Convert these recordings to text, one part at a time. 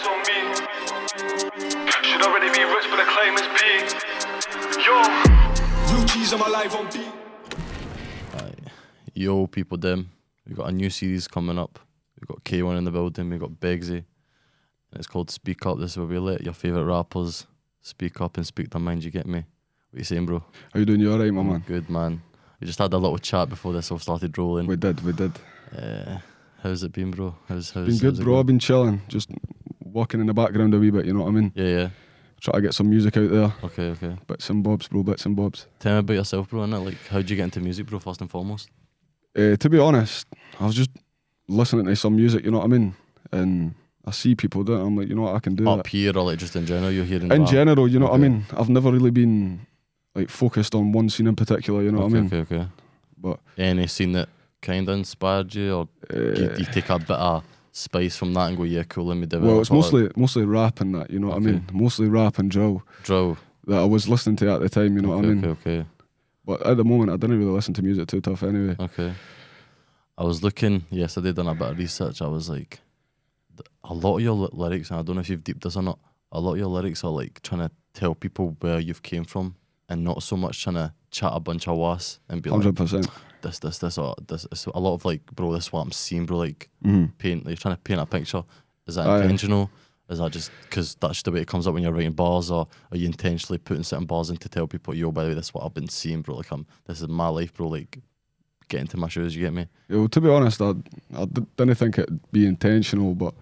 on me. Should already be rich, but the claim is P. Yo, blue cheese on my life on beat. Yo, people, them. We got a new series coming up. We got K-1 in the building. We got Begsy. And it's called Speak Up. This is where we let your favourite rappers speak up and speak their mind. You get me? What you saying, bro? How you doing? You alright, my man? Good, man. We just had a little chat before this all started rolling. We did. How's it been, bro? Been good, bro. I've been chilling, just walking in the background a wee bit, you know what I mean? Yeah. Try to get some music out there. Okay. Bits and bobs, bro, bits and bobs. Tell me about yourself, bro, innit? Like, how'd you get into music, bro, first and foremost? To be honest, I was just listening to some music, you know what I mean? And I see people do it, I'm like, you know what, I can do Up that. here or like just in general, you're hearing In rap? general, you know what I Okay. mean? I've never really been like focused on one scene in particular, you know what I mean? Okay. But Any scene that kind of inspired you, or do you take a bit of spice from that and go, yeah, cool, let me develop? well, it's mostly rap and that, you know what I mean? Mostly rap and drill that I was listening to at the time, you know what I mean? Okay. But at the moment, I didn't really listen to music too tough anyway. Okay. I was looking yesterday, done a bit of research. I was like, a lot of your lyrics, and I don't know if you've deeped this or not, a lot of your lyrics are like trying to tell people where you've came from and not so much trying to chat a bunch of was and be 100%. like, this, or this. It's a lot of like, bro, this is what I'm seeing, bro, like, paint, like, trying to paint a picture. Is that intentional? Is that just because that's the way it comes up when you're writing bars, or are you intentionally putting certain bars in to tell people, yo, by the way, this is what I've been seeing, bro, like, this is my life, bro, like, get into my shoes, you get me? Yeah, well, to be honest, I didn't think it'd be intentional, but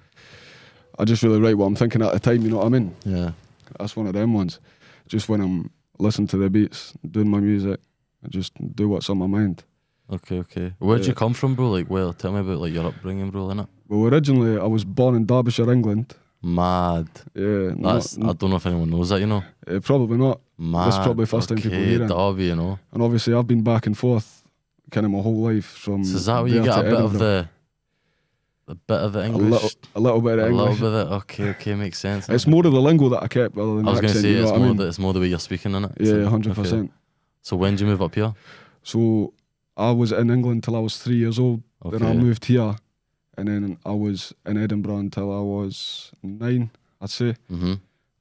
I just really write what I'm thinking at the time, you know what I mean? Yeah. That's one of them ones. Just when I'm listening to the beats, doing my music, I just do what's on my mind. Okay. Where'd you come from, bro? Like, well, tell me about like your upbringing, bro, innit? Well, originally I was born in Derbyshire, England. Mad. Yeah. I don't know if anyone knows that, you know? Probably not. Mad. That's probably the first time people hear it. Derby, you know? And obviously I've been back and forth kind of my whole life from So is that where you there get a to bit of Edinburgh. a bit of the English? A little bit of English. A little bit of it? Okay, makes sense. It's more of the lingo that I kept rather than I was the going to accent, say, you know what I mean? it's more the way you're speaking, innit? Yeah, So, 100%. okay. So when did you move up here? So I was in England till I was 3 years old. Okay. Then I moved here, and then I was in Edinburgh until I was 9, I'd say.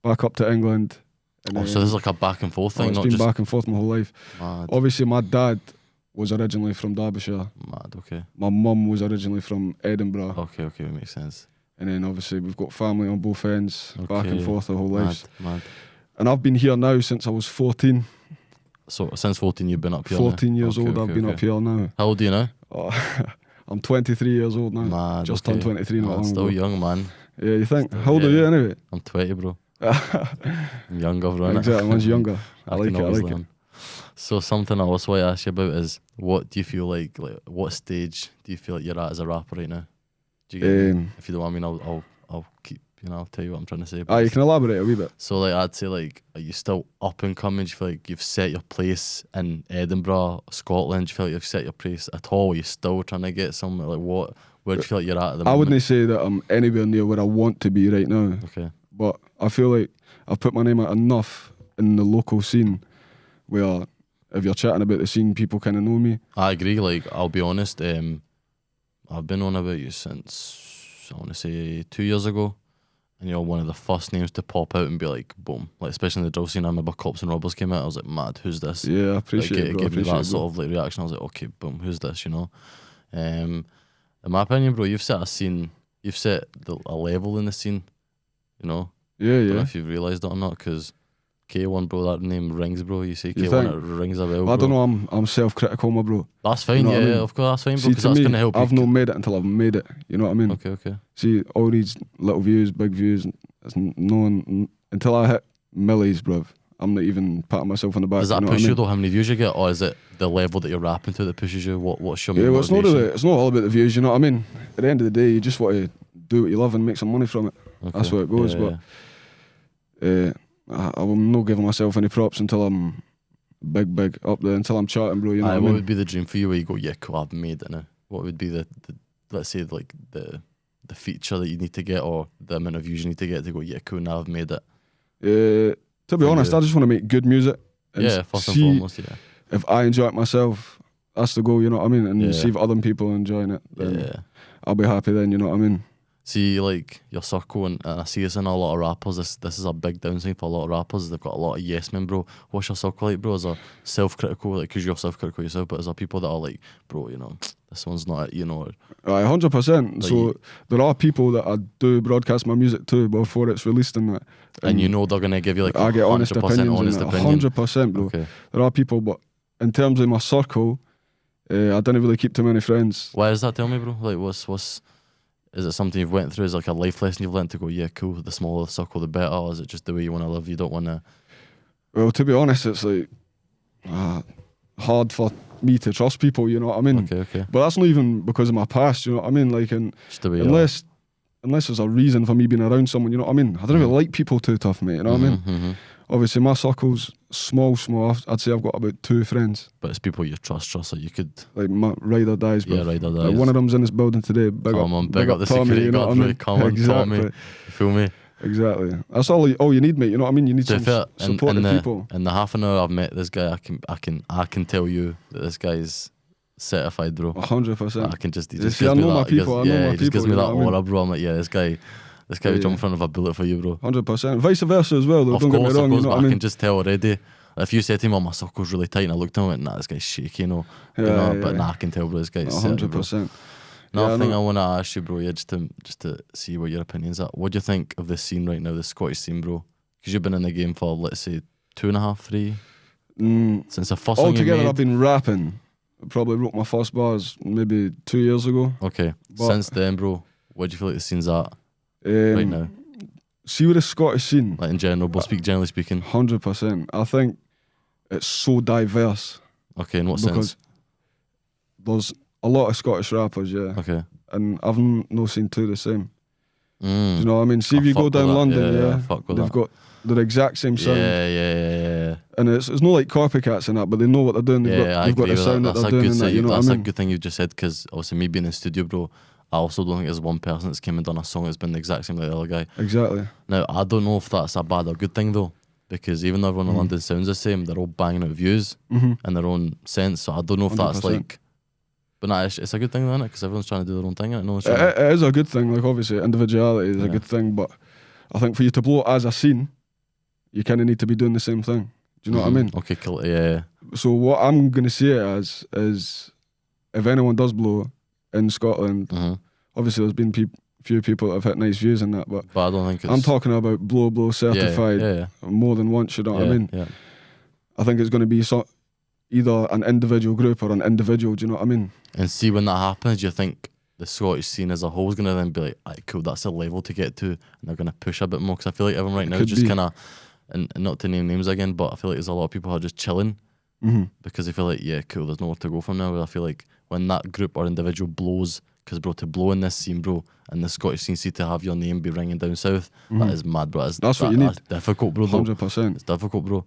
Back up to England. And So this is like a back and forth thing, it's not been just... back and forth my whole life. Mad. Obviously, my dad was originally from Derbyshire. Mad, okay. My mum was originally from Edinburgh. Okay, it makes sense. And then obviously we've got family on both ends, back and forth the whole life. Mad. And I've been here now since I was 14. So since 14 you've been up here 14 now? years old, I've been up here now. How old are you now? Oh, I'm 23 years old now. Mad, Just turned 23 not long still ago. young, man. Yeah, you think? How old are you anyway? I'm 20, bro. I'm younger, bro. innit? Exactly, one's younger. I like can it, I always like it. learn. So something I also want to ask you about is, what do you feel like what stage do you feel like you're at as a rapper right now? Do you get me? If you don't want me, I'll keep, I'll tell you what I'm trying to say. You can elaborate a wee bit. So like, I'd say like, are you still up and coming? Do you feel like you've set your place in Edinburgh, Scotland? Do you feel like you've set your place at all? Are you still trying to get somewhere? Like where do you feel like you're at the moment? I wouldn't say that I'm anywhere near where I want to be right now. Okay. But I feel like I've put my name out enough in the local scene where if you're chatting about the scene, people kind of know me. I agree. Like, I'll be honest, I've been on about you since, I want to say 2 years ago. And you're one of the first names to pop out and be like, boom. Like, especially in the drill scene, I remember Cops and Robbers came out. I was like, mad, who's this? Yeah, I appreciate it, It bro. gave me that sort of like reaction. I was like, okay, boom, who's this, you know? In my opinion, bro, you've set a scene, you've set a level in the scene, you know? Yeah, I don't know yeah. if you've realised it or not, because K-1, bro, that name rings, bro. You say You K-1, think? it rings a bell, bro. I don't know, I'm self-critical, my bro. That's fine, You know what I yeah, mean? of course, that's fine, bro, See, because to that's me, going to help I've you. not made it until I've made it. You know what I mean? Okay. See, all these little views, big views, it's no one, until I hit millies, bruv, I'm not even patting myself on the back. Does that you know push what I you mean? though, how many views you get, or is it the level that you're rapping to that pushes you? What's your main Yeah, well, it's motivation? not all about the views, you know what I mean? At the end of the day, you just want to do what you love and make some money from it. Okay. That's where it goes. Yeah, But I will not give myself any props until I'm big up there, until I'm charting, bro. You know what I what mean? would be the dream for you where you go, yeah, cool, I've made it now? What would be the let's say, like the feature that you need to get, or the amount of views you need to get to go, yeah, cool, now I've made it? To be honest, I just want to make good music. And Yeah, first and see foremost, yeah. if I enjoy it myself, that's the goal, you know what I mean? And Yeah. see if other people are enjoying it, then Yeah. I'll be happy then, you know what I mean? See, like, your circle, and I see this in a lot of rappers. This is a big downside for a lot of rappers. They've got a lot of yes men, bro. What's your circle like, bro? Is there self-critical, like, because you're self-critical yourself, but is there people that are like, bro, you know, this one's not it, you know? 100%. Like So there are people that I do broadcast my music to before it's released and that. And you know they're going to give you, like, I get honest 100% opinions. honest and opinion. 100%, bro. Okay. There are people, but in terms of my circle, I didn't really keep too many friends. Why is that? Tell me, bro. Like, what's is it something you've went through? Is it like a life lesson you've learned to go, yeah, cool, the smaller the circle, the better? Or is it just the way you want to live? You don't want to... Well, to be honest, it's like hard for me to trust people, you know what I mean? Okay. But that's not even because of my past, you know what I mean? Like, Just the way unless there's a reason for me being around someone, you know what I mean? I don't really like people too tough, mate, you know what I mean? Obviously, my circle's small. I'd say I've got about 2 friends. But it's people you trust, so you could... Like, my ride or dies, bro. Yeah, ride or dies. Like, one of them's in this building today. Big up the Tommy, security you know guard, what I mean? Come on, exactly. Tommy. You feel me? Exactly. That's all you need, mate. You know what I mean? You need To some be fair, supportive people. In the half an hour I've met this guy, I can tell you that this guy's certified, bro. 100%. I can just... He You just see, gives I me know that... my people, I know my he just gives people, me you that know what I aura, bro. I'm like, yeah, this guy would jump in front of a bullet for you, bro. 100%. Vice versa as well, though. Of Don't course, get me wrong. but You know what I I mean? can just tell already. If you said to him, "Oh, my circle's really tight," and I looked at him and went, "Nah, this guy's shaky," you know. But I can tell, bro, this guy's set, bro. 100%. Another Yeah, thing I want to ask you, bro, yeah, just to see what your opinions are. What do you think of the scene right now, the Scottish scene, bro? Because you've been in the game for, let's say, 2.5, 3 since the first song you Altogether, made. I've been rapping. I probably wrote my first bars maybe 2 years ago. Okay, But- since then, bro, what do you feel like the scene's at Um, right now? See with the Scottish scene, Like in general, but generally speaking. 100%. I think it's so diverse Okay, in what because sense? there's a lot of Scottish rappers, yeah, Okay. and I've not seen two the same. Do Mm. you know what I mean? See if I you go fuck with down that. London, Yeah, yeah, fuck with they've that. got the exact same sound, Yeah. and it's not like copycats and that, but they know what they're doing. They've I got agree the with that. sound that That's they're a doing, good and that, thing. you know what That's I a mean? good thing you just said, because obviously me being in the studio, bro, I also don't think there's one person that's came and done a song that's been the exact same like the other guy. Exactly. Now, I don't know if that's a bad or good thing though, because even though everyone in London sounds the same, they're all banging out views in their own sense. So I don't know if that's 100%. like, but nah, it's a good thing, isn't it? Because everyone's trying to do their own thing. No one's trying to, It is a good thing. Like, obviously, individuality is Yeah. a good thing, but I think for you to blow as a scene, you kind of need to be doing the same thing. Do you know what I mean? Okay, cool. Yeah. So what I'm gonna see it as is, if anyone does blow in Scotland, obviously there's been few people that have hit nice views and that, but But I don't think it's. I'm talking about blow certified Yeah. more than once. You know what I mean? Yeah. I think it's going to be either an individual group or an individual. Do you know what I mean? And see, when that happens, you think the Scottish scene as a whole is going to then be like, "Alright, cool, that's a level to get to," and they're going to push a bit more. Because I feel like everyone right now is Could just be. kind of, and not to name names again, but I feel like there's a lot of people who are just chilling because they feel like, yeah, cool, there's nowhere to go from now. But I feel like when that group or individual blows, because bro, to blow in this scene, bro, and the Scottish scene, see to have your name be ringing down south, that is mad, bro. That's what you need. That's difficult, bro. though. 100%. It's difficult, bro.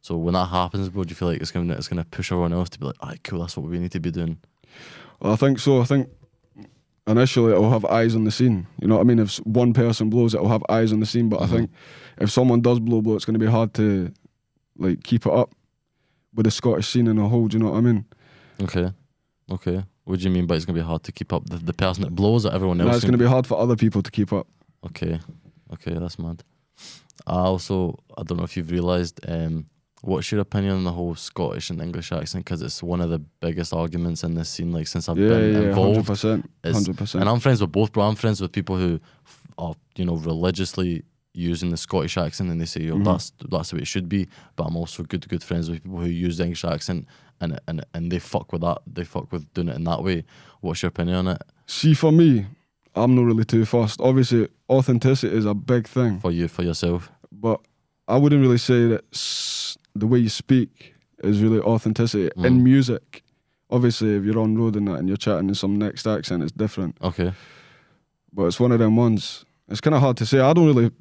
So when that happens, bro, do you feel like it's gonna push everyone else to be like, alright, cool, that's what we need to be doing? Well, I think so. I think initially it'll have eyes on the scene. You know what I mean? If one person blows, it'll have eyes on the scene. But I think if someone does blow, it's going to be hard to like keep it up with the Scottish scene in a whole. Do you know what I mean? Okay. What do you mean by it's gonna be hard to keep up? The person that blows or everyone No, else? it's going to be hard for other people to keep up. Okay, that's mad. I don't know if you've realised, what's your opinion on the whole Scottish and English accent? Because it's one of the biggest arguments in this scene, like since I've been involved. 100%. It's- 100%. And I'm friends with both, bro. I'm friends with people who are, religiously using the Scottish accent, and they say, that's the way it should be. But I'm also good friends with people who use the English accent, and they fuck with that. They fuck with doing it in that way. What's your opinion on it? See, for me, I'm not really too fussed. Obviously, authenticity is a big thing, For yourself? but I wouldn't really say that the way you speak is really authenticity in music. Obviously, if you're on road and that and you're chatting in some next accent, it's different. Okay. But it's one of them ones. It's kind of hard to say. I don't really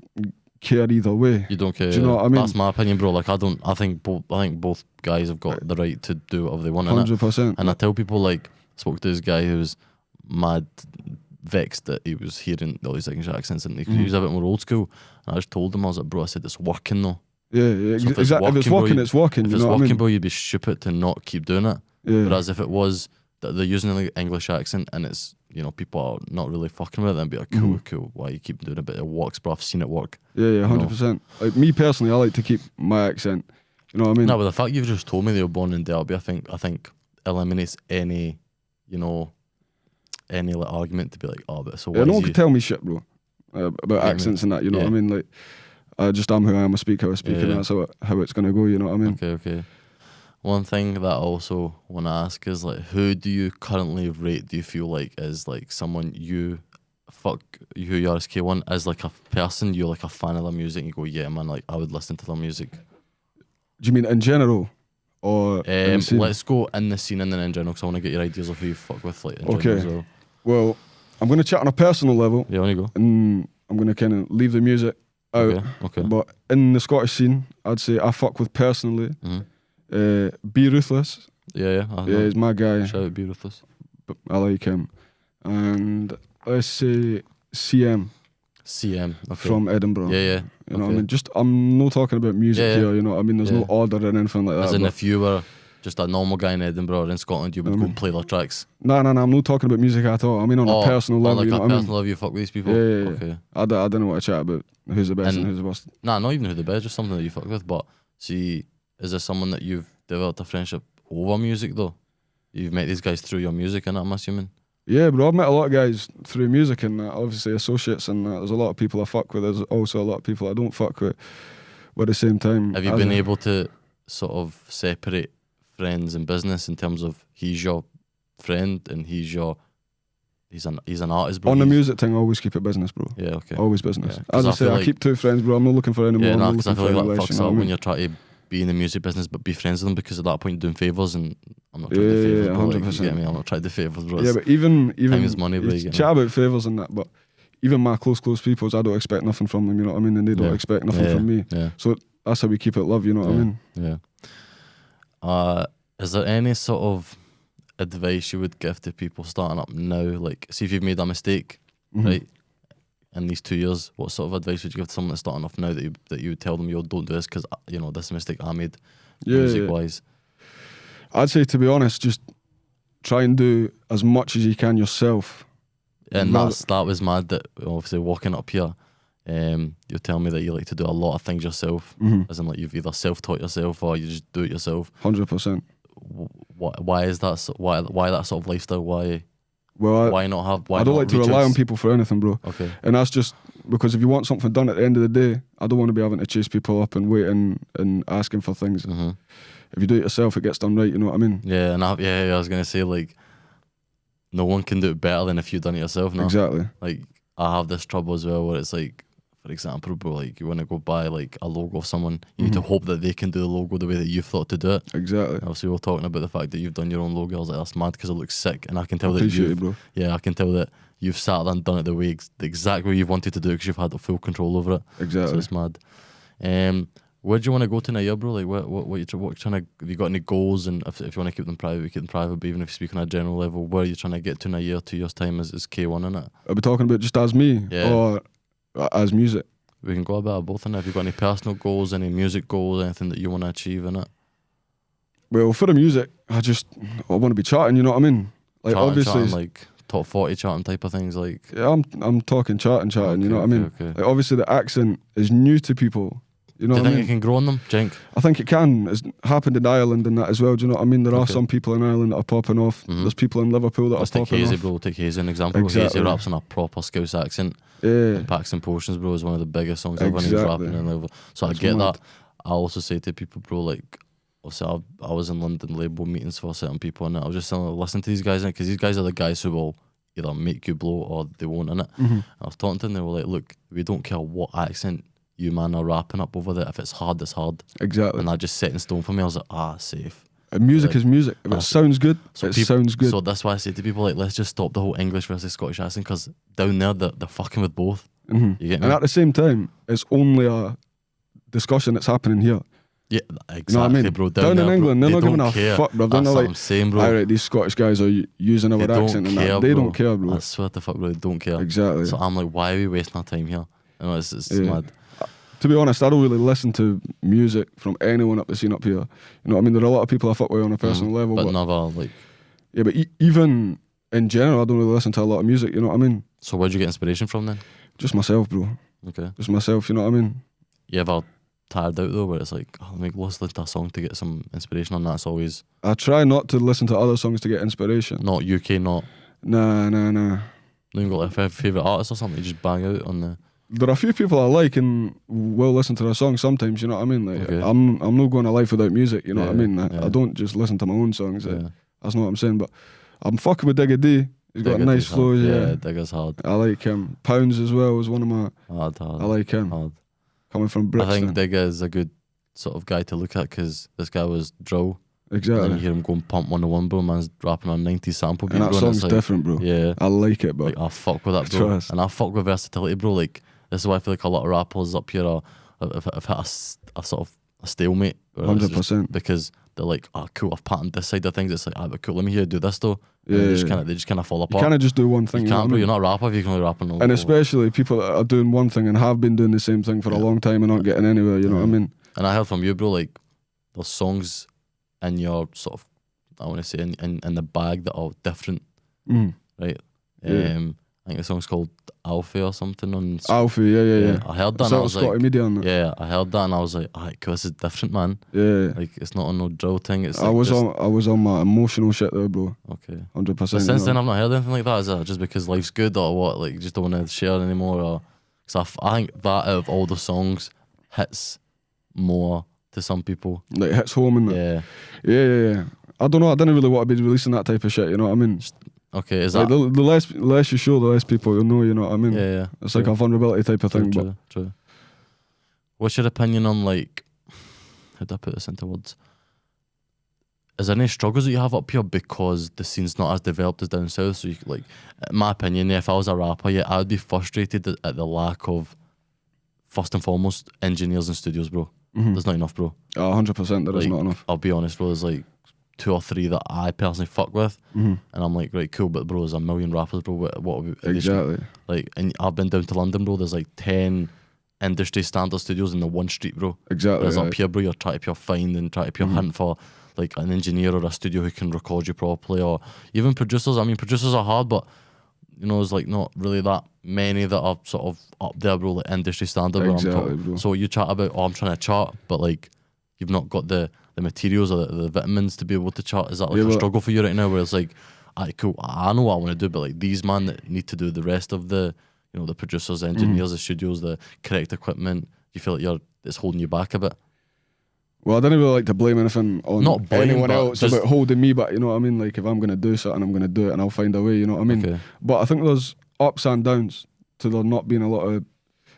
care either way. You don't care. Do you know what I mean? That's my opinion, bro. Like I think both guys have got the right to do whatever they want. innit? 100%. And I tell people, like, spoke to this guy who was mad vexed that he was hearing all these English accents and he was a bit more old school. And I just told him, I was like, bro, I said it's working though. Yeah, So if it's exactly. If it's bro, working, it's working. If You it's know what I working, mean? bro, you'd be stupid to not keep doing it. Yeah. Whereas if it was that they're using the English accent and it's you know, people are not really fucking with it and be like, cool, why you keep doing it? But it works, bro. I've seen it work. Yeah, 100%. Like me personally, I like to keep my accent. You know what I mean? No, but the fact you've just told me they were born in Derby, I think eliminates any, you know, any like argument to be like, oh, but so yeah, why no is one you... can tell me shit, bro, about accents and that. You know what I mean? Like, I just am who I am. I speak how I speak, and that's how it's gonna go. You know what I mean? Okay. One thing that I also want to ask is like, who do you currently rate? Do you feel like is like someone you who you are as K-1 as like a person? You're like a fan of their music. And you go, yeah, man, like I would listen to their music. Do you mean in general, or in the scene? Let's go in the scene and then in general, because I want to get your ideas of who you fuck with, like in general as well. Well, I'm gonna chat on a personal level. Yeah, on you go. And I'm gonna kind of leave the music out. Okay. But in the Scottish scene, I'd say I fuck with personally. Be Ruthless. Yeah. He's my guy. Shout out Be Ruthless. I like him. And let's say CM. Okay. From Edinburgh. Yeah. You know what I mean? Just, I'm not talking about music here, you know what I mean? There's no order or anything like that. As in if you were just a normal guy in Edinburgh or in Scotland, you would go and play their tracks? No, I'm not talking about music at all. I mean on a personal level, like you know a what I mean? personal level, you fuck with these people? Yeah. Okay. I don't know what to chat about. Who's the best and who's the worst. Nah, not even who the best, just something that you fuck with. But see, is there someone that you've developed a friendship over music though? You've met these guys through your music and I'm assuming? Yeah, bro, I've met a lot of guys through music and obviously associates, and there's a lot of people I fuck with. There's also a lot of people I don't fuck with. But at the same time, have you been able to sort of separate friends and business in terms of he's your friend and he's an artist, bro? On the music thing, I always keep it business, bro. Yeah, okay. Always business. Yeah, As I say, I keep two friends, bro. I'm not looking for any more. Yeah, I'm because I not feel looking like for that fucks up when you're trying to be in the music business but be friends with them, because at that point you're doing favours and I'm not trying to do favours, bro. 100%. Like, you get me? I'm not trying to do favours, bro. Yeah, but even time is money, bro. You chat about favours and that, but even my close peoples, I don't expect nothing from them, you know what I mean? And they don't expect nothing from me. Yeah. So that's how we keep it love, you know what I mean? Yeah. Is there any sort of advice you would give to people starting up now? Like, see if you've made a mistake, right? In these 2 years, what sort of advice would you give to someone that's starting off now that you would tell them, yo, don't do this because, you know, this is a mistake I made music-wise? I'd say, to be honest, just try and do as much as you can yourself. And that was mad that, obviously, walking up here, you're telling me that you like to do a lot of things yourself, as in like you've either self-taught yourself or you just do it yourself. 100%. Why is that? Why that sort of lifestyle? Why not have? I don't like to rely on people for anything, bro. Okay. And that's just because if you want something done at the end of the day, I don't want to be having to chase people up and waiting and asking for things. If you do it yourself, it gets done right. You know what I mean? Yeah, and I was gonna say, like, no one can do it better than if you've done it yourself. No? Exactly. Like, I have this trouble as well, where it's like, for example, bro, like you want to go buy like a logo of someone, you need to hope that they can do the logo the way that you've thought to do it. Exactly. Obviously, we were talking about the fact that you've done your own logo. I was like, that's mad because it looks sick, and I can tell bro. Yeah, I can tell that you've sat there and done it the exact way you've wanted to do it because you've had the full control over it. Exactly. So it's mad. Where do you want to go to now, bro? Like, what you trying to? Have you got any goals? And if you want to keep them private, we keep them private. But even if you speak on a general level, where are you trying to get to in a year, 2 years time? Is K-1 in it? Are we talking about just as me or as music? We can go about both in it. Have you got any personal goals, any music goals, anything that you want to achieve in it? Well, for the music, I want to be charting. You know what I mean? Like obviously, like top 40 charting type of things. Like I'm talking charting. Okay, you know what I mean? Okay. Like obviously, the accent is new to people. You know do you what think I mean? it can grow on them? Jink? I think it can. It's happened in Ireland and that as well. Do you know what I mean? There are some people in Ireland that are popping off. There's people in Liverpool that are popping off. Bro. Take Hazy an example. Exactly. Hazy raps in a proper Scouse accent. Yeah. And Paxton Potions, bro, is one of the biggest songs ever. And he's rapping in Liverpool. So I get that. I also say to people, bro, like, obviously I was in London label meetings for certain people, and I was just saying, listen to these guys, because these guys are the guys who will either make you blow or they won't, innit? I was talking to them, they were like, look, we don't care what accent you man are rapping up over there. If it's hard, it's hard. Exactly. And that just set in stone for me. I was like, safe. And music is music. If it sounds good, sounds good. So that's why I say to people, like, let's just stop the whole English versus Scottish accent, because down there they're fucking with both. You get me? And at the same time, it's only a discussion that's happening here. Yeah, exactly, you know what I mean? bro. Down in England, they're not giving a fuck, bro. They're That's not what like, I'm saying, bro. Alright, these Scottish guys are using our accent and that. They don't care, bro. I swear to fuck, bro, they don't care. Exactly. So I'm like, why are we wasting our time here? You know, it's mad. To be honest, I don't really listen to music from anyone up the scene up here. You know what I mean? There are a lot of people I fuck with on a personal level. But never, like... Yeah, but even in general, I don't really listen to a lot of music. You know what I mean? So where'd you get inspiration from then? Just myself, bro. Okay. Just myself. You know what I mean? You ever tired out though, where it's like, oh, let me listen to a song to get some inspiration on that? It's always. I try not to listen to other songs to get inspiration. Not UK, not. Nah. Not even got like a favourite artist or something, you just bang out on the. There are a few people I like and will listen to their songs sometimes, you know what I mean? Like Okay. I'm not going a life without music, you know what I mean? Yeah. I don't just listen to my own songs. Yeah. That's not what I'm saying, but I'm fucking with Digga D. He's got a nice flow, yeah. Digga's hard. I like him. Pounds as well is one of my. Hard. I like him. Hard. Coming from Brixton. I think Digga is a good sort of guy to look at because this guy was drill. Exactly. And then you hear him going pump 101, bro. Man's rapping on 90s sample beat, and that bro. song's like, different, bro. Yeah. I like it, but like, I fuck with that, bro. Trust. And I fuck with versatility, bro. Like, this is why I feel like a lot of rappers up here have hit a sort of a stalemate. 100%. Because they're like, oh, cool, I've patterned this side of things. It's like, ah, but cool, let me hear you do this, though. And Yeah, they just kind of fall you apart. can't just do one thing. You know can't, what I bro. mean? You're not a rapper if you can only rap on And especially people that are doing one thing and have been doing the same thing for a long time and not getting anywhere, you know what I mean? And I heard from you, bro, like, there's songs in your sort of, I want to say, in the bag that are different, right? Yeah. I think the song's called Alfie or something on. Alfie, yeah. I heard that and I was Scotty like, Media on that. yeah, I heard that and I was like, alright, cool, this is different, man. Yeah. Like, it's not on no drill thing. It's I like was just, on my emotional shit there, bro. okay. 100%. But since then, I've not heard anything like that. Is that just because life's good or what? Like, you just don't want to share anymore? Or because I think that out of all the songs hits more to some people. Like hits home and that. Yeah. Yeah. I don't know. I didn't really want to be releasing that type of shit. You know what I mean? Okay, is like that the less you show, the less people you'll know. You know what I mean? Yeah. It's like a vulnerability type of thing. But True. What's your opinion on, like, how do I put this into words? Is there any struggles that you have up here because the scene's not as developed as down south? So, you like, in my opinion, if I was a rapper, yeah, I would be frustrated at the lack of, first and foremost, engineers and studios, bro. There's not enough, bro. 100%, there is Like, not enough. I'll be honest, bro. There's like 2 or 3 that I personally fuck with, and I'm like, right, cool, but bro, there's a million rappers, bro. What Exactly. like, and I've been down to London, bro. There's like 10 industry standard studios in the one street, bro. Exactly. Whereas up here, bro, you're trying to pure find and trying to pure hunt for like an engineer or a studio who can record you properly, or even producers. I mean, producers are hard, but you know, there's like not really that many that are sort of up there, bro, like industry standard. Exactly, bro. So you chat about, oh, I'm trying to chart, but like you've not got the materials or the vitamins to be able to chart. Is that like a struggle for you right now, where it's like, alright, cool, I know what I want to do, but like these man that need to do the rest of the, you know, the producers, the engineers, the studios, the correct equipment, you feel like it's holding you back a bit? Well, I didn't really like to blame anything on Not blame, anyone but else just- about holding me back, you know what I mean? Like, if I'm going to do something, I'm going to do it and I'll find a way, you know what I mean? Okay. But I think there's ups and downs to there not being a lot of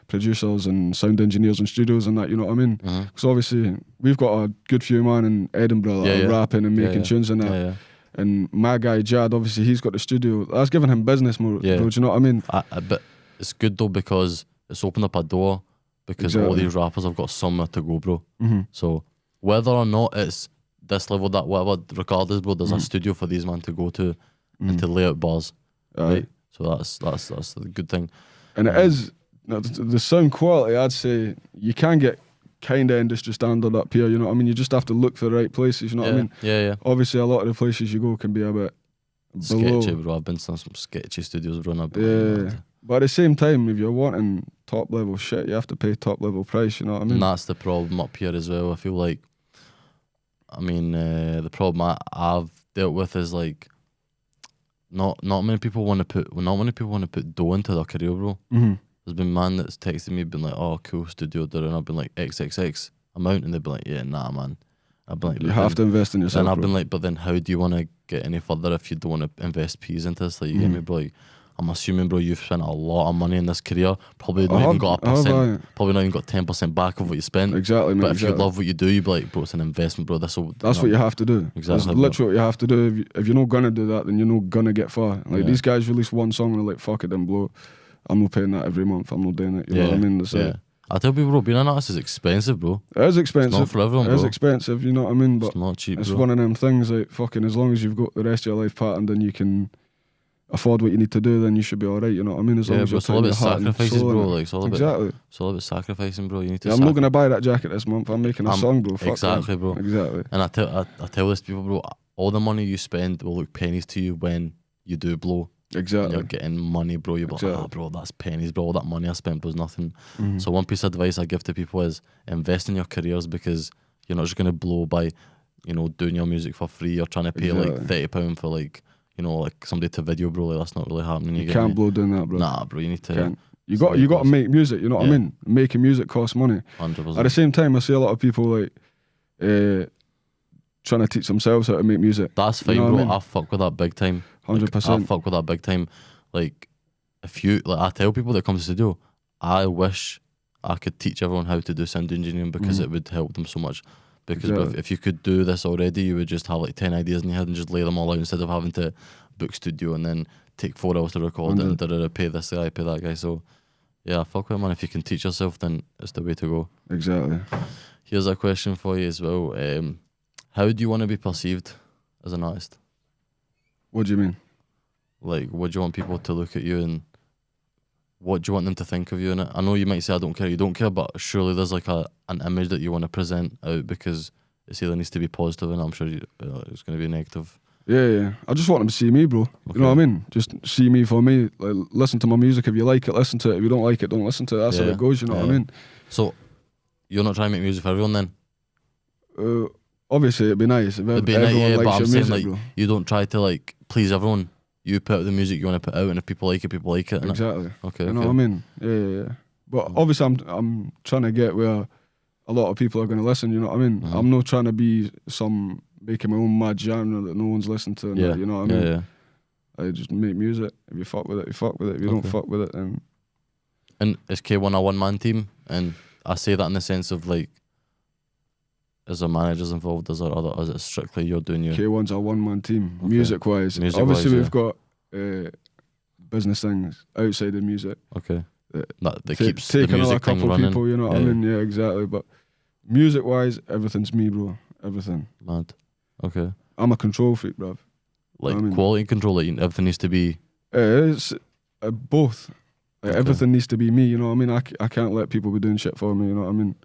producers and sound engineers and studios and that, you know what I mean? Because obviously, we've got a good few man in Edinburgh that are rapping and making tunes and that. Yeah. And my guy, Jad, obviously, he's got the studio. That's giving him business more, bro, do you know what I mean? But it's good though because it's opened up a door because all these rappers have got somewhere to go, bro. So whether or not it's this level, that whatever, regardless, bro, there's a studio for these man to go to and to lay out bars, right? So that's the good thing. And it is the sound quality. I'd say you can get kind of industry standard up here. You know what I mean? You just have to look for the right places. You know what I mean? Yeah. Obviously, a lot of the places you go can be a bit below. Sketchy, bro. I've been to some sketchy studios, bro. But at the same time, if you're wanting top level shit, you have to pay top level price. You know what I mean? And that's the problem up here as well. I feel like, I mean, the problem I've dealt with is like, not many people want to put dough into their career, bro. There's been man that's texted me, been like, "Oh, cool studio," and I've been like, "XXX amount," and they've been like, "Yeah, nah, man." I've been like, you have to invest in yourself. And I've bro. been like, but then how do you want to get any further if you don't want to invest peas into this? Like, you get me, bro? Like, I'm assuming, bro, you've spent a lot of money in this career. Probably not even got a percent. Probably not even got 10% back of what you spent. Exactly, mate. But if you love what you do, you'd be like, bro, it's an investment, bro. That's what you have to do. Exactly. That's literally what you have to do. If you're not gonna do that, then you're not gonna get far. Like these guys release one song and they're like, fuck it, then blow it. I'm not paying that every month. I'm not doing it. You know what I mean? That's it. I tell people, bro, being an artist is expensive, bro. It is expensive. It's not for everyone, bro. It is expensive, you know what I mean? But it's not cheap, it's bro. one of them things, like, fucking, as long as you've got the rest of your life patterned and you can afford what you need to do, then you should be alright, you know what I mean? As long as you're it's all about sacrifices, bro. Like, it's all about sacrificing, bro. You need to I'm not going to buy that jacket this month. I'm making a song, bro. Fuck exactly, bro. Exactly. And I tell this to people, bro, all the money you spend will look pennies to you when you do blow. And Exactly. you're getting money, bro. You're like, Exactly. bro, that's pennies, bro. All that money I spent was nothing. Mm-hmm. So one piece of advice I give to people is invest in your careers, because you're not just going to blow by, doing your music for free or trying to pay like £30 for like, like somebody to video, bro. Like, that's not really happening. You get can't me? blow doing that, bro. Nah, bro. You need to. Can't. You got to make music. You know what I mean? Making music costs money. 100%. At the same time, I see a lot of people like trying to teach themselves how to make music. That's fine, you know bro. what I mean? I fuck with that big time. 100%. I fuck with that big time. Like, if you like, I tell people that come to the studio, I wish I could teach everyone how to do sound engineering, because it would help them so much. Because bro, if you could do this already, you would just have like 10 ideas in your head and just lay them all out, instead of having to book studio and then take 4 hours to record it and pay this guy, pay that guy. So yeah, fuck with it, man. If you can teach yourself, then it's the way to go. Exactly. Here's a question for you as well. How do you want to be perceived as an artist? What do you mean? Like, what do you want people to look at you, and what do you want them to think of you in it? I know you might say I don't care, you don't care, but surely there's like an image that you want to present out, because it either needs to be positive, and I'm sure it's going to be negative. Yeah. I just want them to see me, bro. Okay. You know what I mean? Just see me for me. Like, listen to my music. If you like it, listen to it. If you don't like it, don't listen to it. That's how it goes. You know what I mean? So you're not trying to make music for everyone then? Obviously, it'd be nice if It'd be everyone nice, likes but I'm your saying music, like bro. you don't try to like please everyone. You put out the music you want to put out, and if people like it, people like it. Exactly. Okay. You know what I mean? Yeah. But obviously, I'm trying to get where a lot of people are going to listen. You know what I mean? I'm not trying to be making my own mad genre that no one's listening to. Yeah. You know what I mean? Yeah. I just make music. If you fuck with it, you fuck with it. If you don't fuck with it, then. And is K-1 a one-man team? And I say that in the sense of like, is there managers involved? Is it strictly you're doing you? K-1's a one-man team, Okay. music-wise. Obviously, we've got business things outside of music. Okay. That keeps the taking music a couple thing running. people, you know what I mean? Yeah, exactly. But music-wise, everything's me, bro. Everything. Mad. Okay. I'm a control freak, bruv. Like I mean, quality control, like everything needs to be. It's both. Like, Okay. everything needs to be me, you know what I mean? I can't let people be doing shit for me, you know what I mean?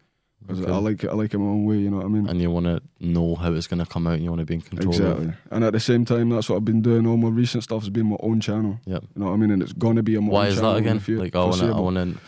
'Cause Okay. I like it my own way, you know what I mean? And you want to know how it's going to come out, and you want to be in control Exactly. of it. And at the same time, that's what I've been doing. All my recent stuff has been my own channel. Yep. You know what I mean? And it's gonna be a my Why own is channel that in the again? Like I foreseeable. want to.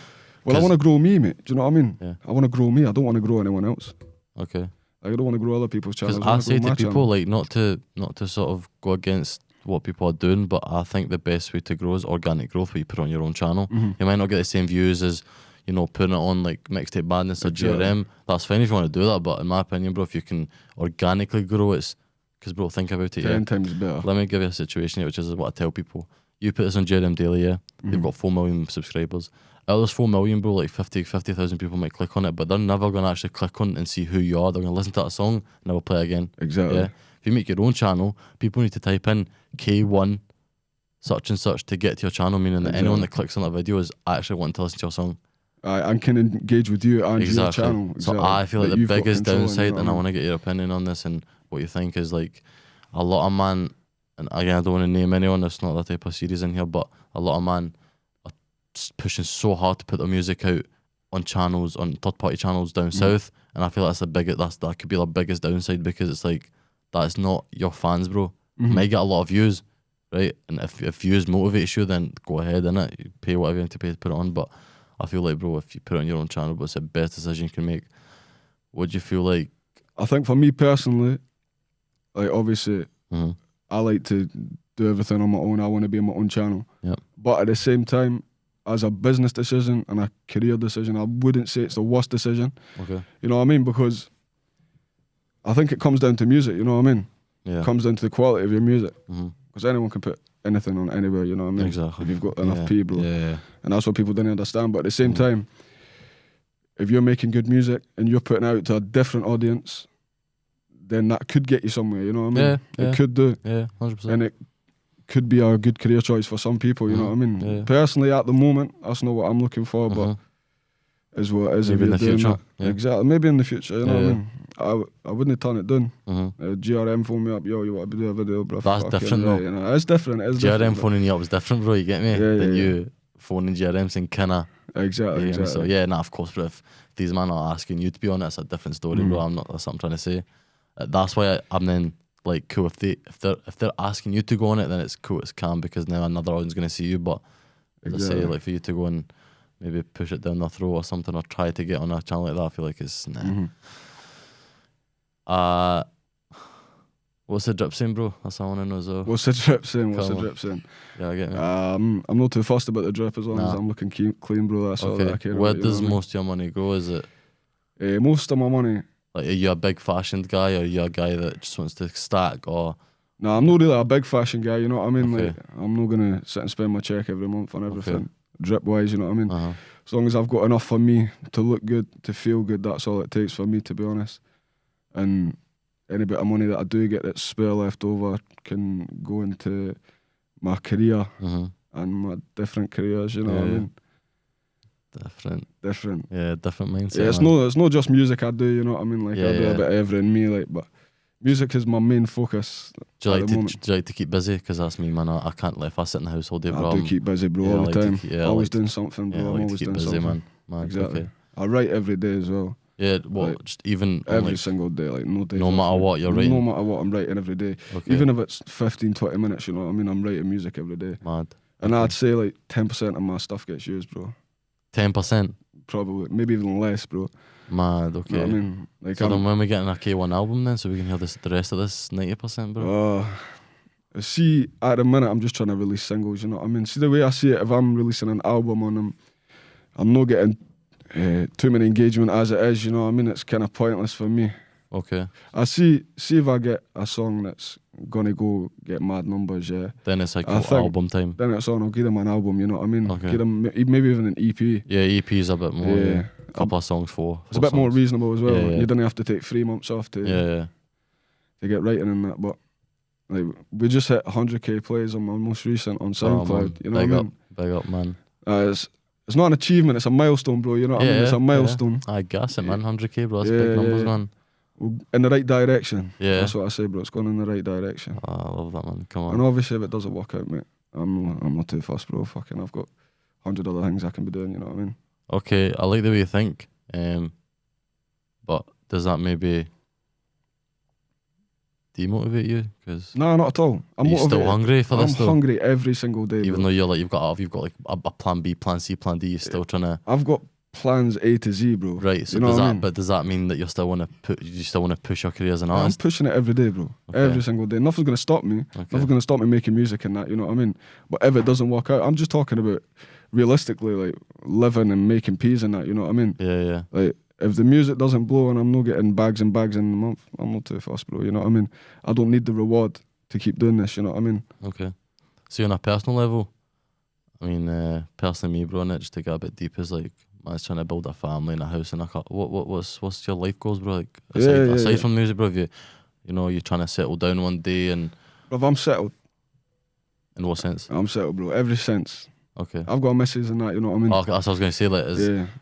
Well, I want to grow me, mate. Do you know what I mean? Yeah. I want to grow me. I don't want to grow anyone else. Okay. Like, I don't want to grow other people's channels. Because I say to people, like, not to sort of go against what people are doing, but I think the best way to grow is organic growth, where you put it on your own channel. You might not get the same views as, putting it on like Mixtape Madness or GRM. That's fine if you want to do that, but in my opinion, bro, if you can organically grow, it's because, bro, think about it. 10 times better. Let me give you a situation here, which is what I tell people. You put this on GRM Daily, yeah? They've got 4 million subscribers. Out of those 4 million, bro, like 50,000 people might click on it, but they're never going to actually click on it and see who you are. They're going to listen to that song, never play again. Exactly. Yeah? If you make your own channel, people need to type in K1 such and such to get to your channel, meaning that anyone that clicks on that video is actually wanting to listen to your song. And can engage with you and your channel. So Exactly. I feel like That the you've got biggest control, downside, you know and I what want to get your opinion on this and what you think, is like a lot of man, and again, I don't want to name anyone, it's not that type of series in here, but a lot of man are pushing so hard to put their music out on channels, on third-party channels down south, and I feel that's that could be the biggest downside, because it's like, that's not your fans, bro. You might get a lot of views, right? And if views motivates you, then go ahead, innit? You pay whatever you have to pay to put it on, but I feel like, bro, if you put it on your own channel, but it's the best decision you can make. What do you feel like? I think for me personally, like, obviously, I like to do everything on my own. I want to be on my own channel. Yep. But at the same time, as a business decision and a career decision, I wouldn't say it's the worst decision. Okay. You know what I mean? Because I think it comes down to music, you know what I mean? Yeah. It comes down to the quality of your music. Because anyone can put anything on anywhere, you know what I mean? Exactly. If you've got enough P, bro. Yeah. And that's what people don't understand. But at the same time, if you're making good music and you're putting it out to a different audience, then that could get you somewhere, you know what I mean? Yeah. It could do. Yeah, 100%. And it could be a good career choice for some people, you know what I mean? Yeah. Personally, at the moment, that's not what I'm looking for, but is what it is. Maybe if in the you're doing future. that. Yeah. Exactly. Maybe in the future, you know Yeah, what I mean? I wouldn't turn it down. Mm-hmm. GRM phoned me up, yo, you want to do a video, bro? That's Fucking different, right, though. you know? It's different. It's GRM different, phoning you up is different, bro, you get me? Yeah, Than yeah. you phoning GRM saying, can I? Exactly, You get me? exactly. So yeah, nah, of course, but if these men are asking you to be on it, it's a different story, bro. That's what I'm trying to say. That's why I'm then like cool. If they're asking you to go on it, then it's cool as can, because now another audience gonna see you. But as I say, like for you to go and maybe push it down their throat or something, or try to get on a channel like that, I feel like it's nah. What's the drip saying, bro? That's all I want to know as well. What's the drip saying? What's the drip saying? Yeah, I get it. I'm not too fussed about the drip, as long as I'm looking clean, bro. That's all that I care Where about. does most of your money go? Is it most of my money? like, are you a big fashion guy, or are you a guy that just wants to stack? Or no, I'm not really a big fashion guy. You know what I mean? Okay. Like, I'm not gonna sit and spend my check every month on everything, drip wise. You know what I mean? As long as I've got enough for me to look good, to feel good, that's all it takes for me, to be honest. And any bit of money that I do get that's spare left over can go into my career and my different careers, you know what I mean? Different. Yeah, different mindset. Yeah, it's not just music I do, you know what I mean? Like, I do a bit of everything in me, like, but music is my main focus. Do you like to keep busy? Because that's me, man. I can't if I sit in the house all day, bro. I do keep busy, bro, all the time. Always doing something, bro. I'm always doing busy, something. Man. Exactly. Okay. I write every day as well. Yeah, well, like, just even every single day, like no days. No matter what you're writing. No matter what, I'm writing every day. Okay. Even if it's 15, 20 minutes, you know what I mean? I'm writing music every day. Mad. And I'd say like 10% of my stuff gets used, bro. 10%? Probably, maybe even less, bro. Mad, okay. You know what I mean? Like, so then when we getting a K-1 album then, so we can hear the rest of this 90%, bro? See, at the minute, I'm just trying to release singles, you know what I mean? See, the way I see it, if I'm releasing an album on them, I'm not getting too many engagement as it is, you know what I mean? It's kind of pointless for me. Okay. I see if I get a song that's gonna go get mad numbers, yeah. Then it's like album time. Then it's on, I'll give them an album, you know what I mean? Okay. Give them maybe even an EP. Yeah, EP's a bit more. Yeah. A couple of songs It's a bit more reasonable as well. Yeah. You don't have to take 3 months off to get writing and that. But like, we just hit 100k plays on my most recent on SoundCloud. You know what I mean? Big up, man. It's not an achievement, it's a milestone, bro. You know what I mean? It's a milestone. I guess it, man. 100k, bro. That's big numbers, man. In the right direction. Yeah. That's what I say, bro. It's going in the right direction. I love that, man. Come on. And obviously, if it doesn't work out, mate, I'm not too fussed, bro. Fucking, I've got 100 other things I can be doing, you know what I mean? Okay, I like the way you think. But does that maybe demotivate you? Cause no, not at all. I'm motivated. still hungry for this, though? I'm hungry every single day, even bro. though you've got like a plan B, plan C, plan D. You're still trying to. I've got plans A to Z, bro. Right. So you know does that? I mean? But does that mean that you still want to push your career as an artist? I'm pushing it every day, bro. Okay. Every single day. Nothing's gonna stop me. Okay. Nothing's gonna stop me making music and that. You know what I mean? But if it doesn't work out, I'm just talking about realistically, like living and making peas and that. You know what I mean? Yeah. Like, if the music doesn't blow and I'm not getting bags and bags in a month, I'm not too fussed, bro. You know what I mean? I don't need the reward to keep doing this. You know what I mean? Okay. So on a personal level, I mean, personally, me, bro, and it just to get a bit deep is like, man's trying to build a family and a house and a car. What's your life goals, bro? Like aside from music, bro, if you're trying to settle down one day and. Bro, I'm settled. In what sense? I'm settled, bro. Every sense. Okay. I've got a missus and that, you know what I mean? Oh, that's what I was going to say. Like,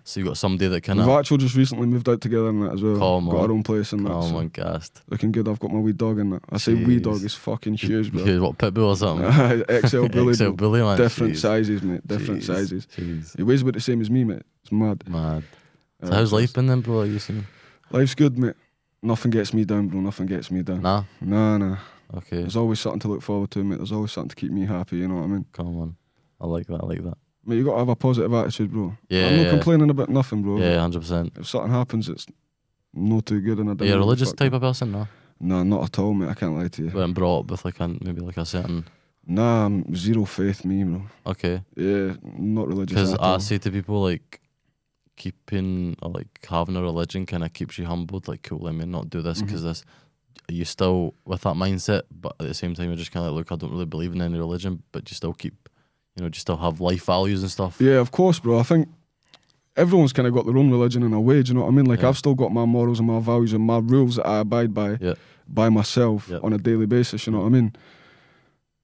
so you got somebody that can. We've actually just recently moved out together and that as well. Got our own place and that. Oh so my gassed. looking good. I've got my wee dog and that. I say wee dog is fucking huge, bro. Huge, what, pitbull or something? XL bully. XL bully, man. Different sizes, mate. Different sizes. He weighs about the same as me, mate. It's mad. So how's life been then, bro? Life's good, mate. Nothing gets me down, bro. Nothing gets me down. Nah. Okay. There's always something to look forward to, mate. There's always something to keep me happy, you know what I mean? Come on. I like that. Mate, you got to have a positive attitude, bro. Yeah. I'm not complaining about nothing, bro. Yeah, 100%. If something happens, it's not too good and I don't. Are you a religious type of person, no? Nah, not at all, mate. I can't lie to you. But brought up with maybe a certain. Nah, I'm zero faith, me, bro. Okay. Yeah, not religious. Because I say to people, like, keeping or like having a religion kind of keeps you humbled. Like, cool, I mean, not do this because this. Are you still with that mindset, but at the same time, you're just kind of like, look, I don't really believe in any religion, but you still keep, you still have life values and stuff. Yeah, of course, bro. I think everyone's kind of got their own religion in a way, do you know what I mean? Like, I've still got my morals and my values and my rules that I abide by myself on a daily basis, you know what I mean?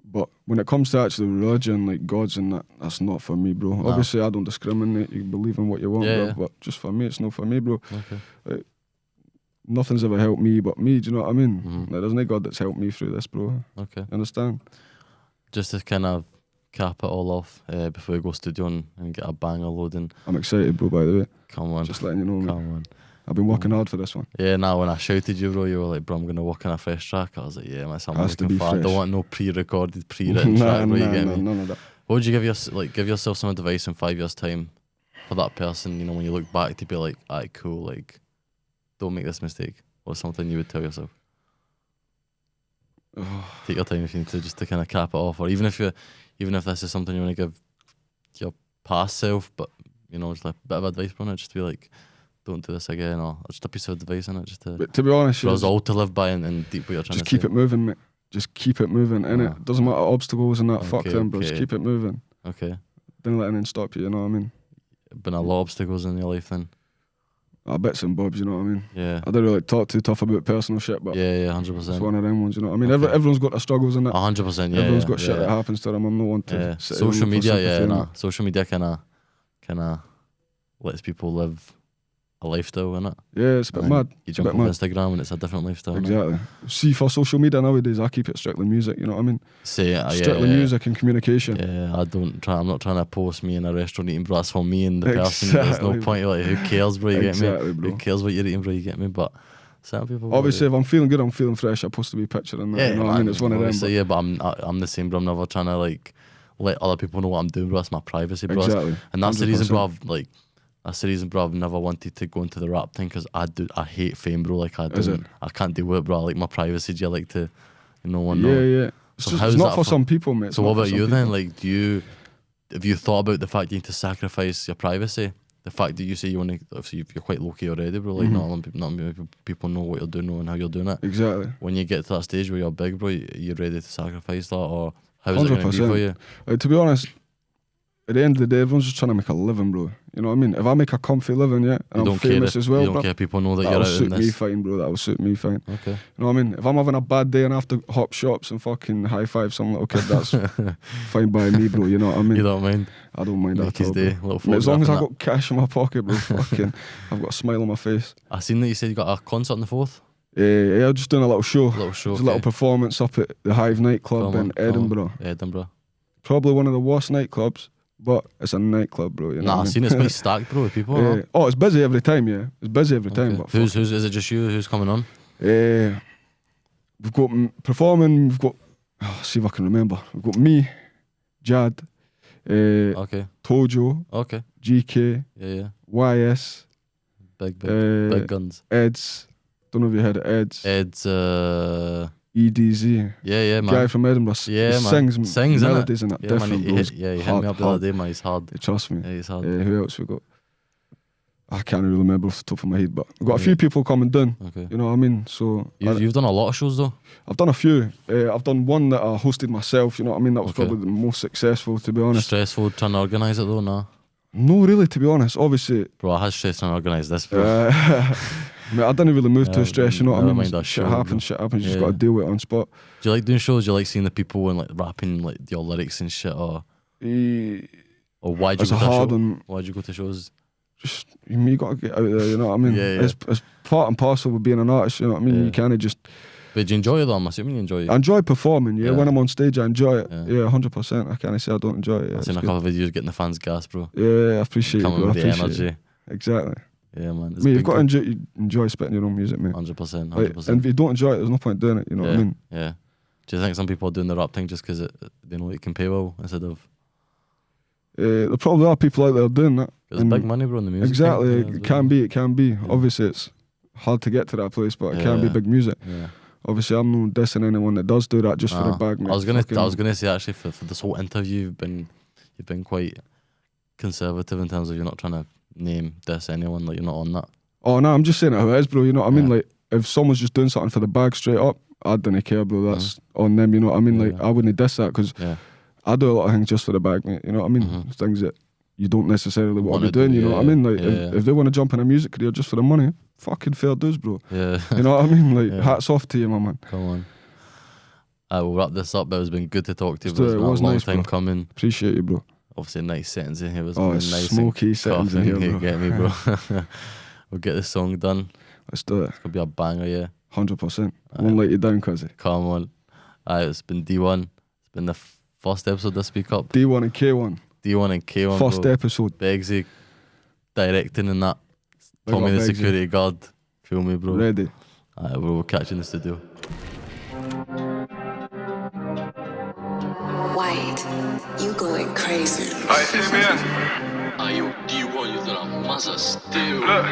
But when it comes to actually religion, like gods and that, that's not for me, bro. Obviously, I don't discriminate. You believe in what you want, bro. But just for me, it's not for me, bro. Okay. Like, nothing's ever helped me but me, do you know what I mean? Like, there's no God that's helped me through this, bro. Okay. Understand? Just to kind of cap it all off before we go studio and get a banger loading. I'm excited, bro, by the way. Come on. Just letting you know, Come mate. on. I've been working hard for this one. Yeah, now when I shouted you, bro, you were like, bro, I'm gonna work on a fresh track. I was like, yeah, man, I'm Has to looking be for. I don't fresh. want no pre-recorded, pre-written track, bro. You get me? None of that. What would you give yourself some advice in 5 years' time for that person? You know, when you look back to be like, alright, cool, like, don't make this mistake. What's something you would tell yourself? Take your time if you need to, just to kind of cap it off, or even if this is something you want to give your past self, but you know, just like a bit of advice on it, just to be like, don't do this again, or just a piece of advice on it, just to. But to be honest, for us all to live by and deep what you're trying to just keep say. it moving, mate. Just keep it moving, innit? Doesn't matter obstacles and that. Fuck them, bro. Just keep it moving. Okay. Don't let anything stop you. You know what I mean? Been a lot of obstacles in your life, then. Bits and bobs, you know what I mean? Yeah. I don't really talk too tough about personal shit, but yeah, 100%. it's one of them ones, you know what I mean? Everyone's got their struggles in that. 100%, yeah. Everyone's got shit that happens to them. I'm no one to sit social media, nah. Social media kind of lets people live a lifestyle, innit? Yeah, it's a bit mad. You jump on Instagram and it's a different lifestyle. Exactly. See, for social media nowadays, I keep it strictly music, you know what I mean? Strictly music and communication. Yeah, I'm not trying to post me in a restaurant eating, bro. That's for me and the person. There's no point, like, who cares, bro, you get me? Bro. Who cares what you're eating, bro, you get me? But some people... Obviously, if I'm feeling good, I'm feeling fresh, I post a wee picture and that, yeah, you know what I mean? It's one of them. But yeah, but I'm the same, bro. I'm never trying to, like, let other people know what I'm doing, bro. That's my privacy, bro. Exactly. And that's 100%. the reason, bro, that's the reason, bro, I've never wanted to go into the rap thing, because I hate fame, bro. Like, I can't deal with it, bro. I like my privacy. Do you like to, you know, Yeah. So it's not for some people, mate. So what about you then? Like, have you thought about the fact you need to sacrifice your privacy? The fact that you say you want to, obviously you're quite low key already, bro. Like, not many people know what you're doing and how you're doing it. Exactly. When you get to that stage where you're big, bro, you're ready to sacrifice that, or how's it going to be for you? To be honest, at the end of the day, everyone's just trying to make a living, bro. You know what I mean? If I make a comfy living, and I'm famous as well, you don't care people know that you're out in this. That'll suit me fine, bro. That'll suit me fine. Okay. You know what I mean? If I'm having a bad day and I have to hop shops and fucking high five some little kid, that's fine by me, bro. You know what I mean? You don't mind? I don't mind Make at all, day, as long as I got cash in my pocket, bro, fucking, I've got a smile on my face. I seen that you said you got a concert on the 4th. Yeah, I'm just doing a little show. Just a little performance up at the Hive nightclub in Edinburgh. Probably one of the worst nightclubs. But it's a nightclub, bro. You know I've seen it's quite stacked, bro, with people. Yeah. Oh, it's busy every time, yeah. It's busy every time. But who's is it just you? Who's coming on? We've got performing, we've got, see if I can remember. We've got me, Jad, Tojo, GK, YS, big guns. Eds, don't know if you heard of Eds. EDZ. Yeah, man. Guy from Edinburgh. Yeah, man. Sings melodies and that. Different, bro. He hit me up the other day, man. He's hard. Trust me. Yeah, he's hard. Who else we got? I can't really remember off the top of my head, but we've got a few people coming down. Okay. You know what I mean? So you've done a lot of shows though. I've done a few. I've done one that I hosted myself. You know what I mean? That was probably the most successful, to be honest. Stressful trying to organise it though, nah? No, really, to be honest. Obviously, bro, I had stress trying to organise this, bro. Mate, I didn't really move too stressed. You know what I mean? Shit happens. You just got to deal with it on spot. Do you like doing shows? Do you like seeing the people and like rapping like your lyrics and shit, or why'd you go to shows? Why'd you go to shows? Just you got to get out there. You know what I mean? It's part and parcel with being an artist. You know what I mean? You can't just. But do you enjoy it though? I'm assuming you enjoy it. I enjoy performing. Yeah, when I'm on stage, I enjoy it. Yeah, 100%. I can't say I don't enjoy it. I've seen a couple of videos getting the fans gas, bro. Yeah, I appreciate it, bro. With the energy. Exactly. Yeah, man. You've got to enjoy spitting your own music, mate. 100%. And if you don't enjoy it, there's no point doing it. You know what I mean? Yeah. Do you think some people are doing the rap thing just because they know it can pay well instead of? There probably are people out there doing that. There's big money, bro, in the music. Exactly. It can be. It can be. Yeah. Obviously, it's hard to get to that place, but it can be big music. Yeah. Obviously, I'm not dissing anyone that does do that just for the bag, mate. I was gonna say actually for this whole interview, you've been quite conservative in terms of you're not trying to diss anyone, like you're not on that. Oh no, I'm just saying it how it is, bro. You know what I mean? Like if someone's just doing something for the bag straight up, I don't care, bro. That's on them. You know what I mean? Like I wouldn't diss that because I do a lot of things just for the bag, mate. You know what I mean? Things that you don't necessarily want to be doing. You know what I mean? Like if they want to jump in a music career just for the money, fucking fair dues, bro. Yeah. You know what I mean? Like hats off to you, my man. Come on. We'll wrap this up. It's been good to talk to you. It's been a long time coming. Appreciate you, bro. Obviously, nice settings in here. It's nice smoky settings in here, bro. Get me, bro. We'll get this song done. Let's do it. It's gonna be a banger, yeah. 100%. I won't let you down, cuzzy. Come on. It's been D1. It's been the first episode of Speak Up. D1 and K-1. D1 and K-1. First episode. Begsy directing and that. Tommy up, the Begsy. security guard. Feel me, bro. Ready. Alright, bro, we'll catch you in the studio. White, you going crazy. Alright, see me in. Aí o K-1 usa massa still. Look.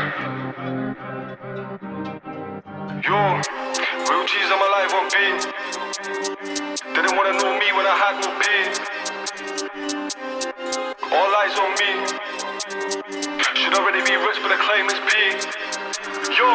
Yo, real G's, I'm alive on beat. Didn't wanna know me when I had no pain. All eyes on me. Should already be rich, but the claim is peak. Yo,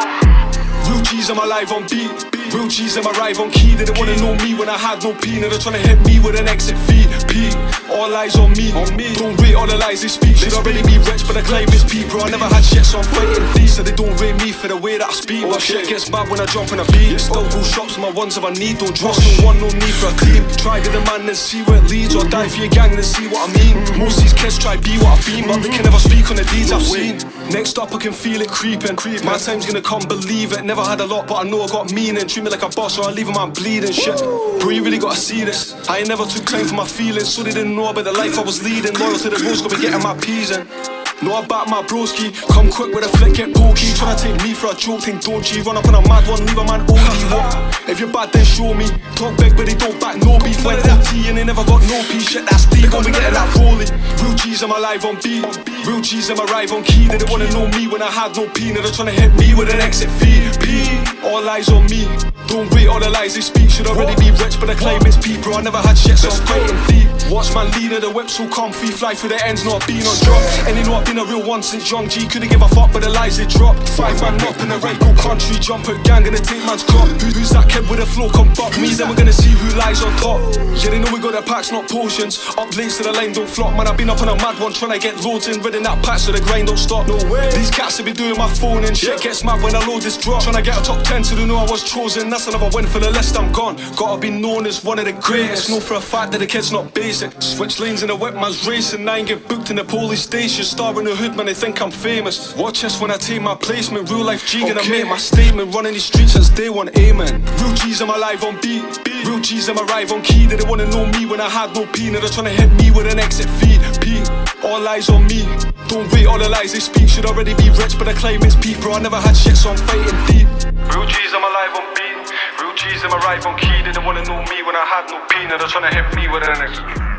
real G's, I'm alive on beat. Real G's, I'm arrive on key. They didn't wanna know me when I had no P. Now they're trying to hit me with an exit fee. P, all eyes on me. Don't rate all the lies they speak. Should already be rich, but the claim is P. Bro, I never had shit, so I'm fighting these. So they don't rate me for the way that I speak. But shit gets mad when I jump on a beat. Still go shops, my ones if I need. Don't trust no one, no need for a team. Try be the man and see where it leads. Or die for your gang and see what I mean. Most of these kids try be what I've been, but they can never speak on the deeds I've seen. Next up I can feel it creeping. My time's gonna come, believe it. Never had a lot, but I know I got meaning. Treat me like a boss or I leave a man bleeding. Shit, bro, you really gotta see this. I ain't never took time for my feelings, so they didn't know about the life I was leading. Loyal to the rules, got me getting my peas in. Know about my broski, come quick with a flick, get pokey. Tryna take me for a joke, think don't you? Run up on a mad one, leave a man OD. What? If you're bad, then show me. Talk big, but they don't back no beef. Went LT and they never got no peace. Shit, that's deep, gon' be getting that rolling. Real G's, I'm alive on beat. Real G's, I'm arrive on key. They didn't wanna know me when I had no P. Now they're tryna hit me with an exit fee. P, all eyes on me. Don't rate all the lies they speak. Should already be rich, but the claim is P. Bro, I never had shit, so I'm fighting deep. Watch man leader, the whip so comfy. Fly through the ends, not being on drop. And they know I've been a real one since young G. Couldn't give a fuck, but the lies they dropped. 5 man up in the right go country. Jump out gang, gonna take man's clock. Who's that kid with the flow? Come fuck me, then we're gonna see who lies on top. Yeah, they know we got the packs, not potions. Up late so the line don't flop. Man, I've been up on a mad one, trying to get loads in. Reading that patch so the grind don't stop. No way. These cats have been doing my phone and shit gets mad when I load this drop. Trying to get a top 10 so they know I was chosen. That's another win for the list, I'm gone. Gotta be known as one of the greatest. Know for a fact that the kid's not basic. Switch lanes in the whip, man's racing. I ain't get booked in the police station. Star in the hood, man, they think I'm famous. Watch this when I take my placement. Real life G, gonna make my statement. Running these streets since day one, amen. Real G's, I'm alive on beat. Real G's, I'm arrive on key. They didn't wanna know me when I had no P. Now they're tryna hit me with an exit fee. P, all eyes on me. Don't rate all the lies they speak. Should already be rich, but the claim is P. Bro, I never had shit, so I'm fighting deep. Real G's, I'm alive on beat. Real G's, I'm arrive on key. They didn't wanna know me when I had no P. Now they're tryna hit me with an exit.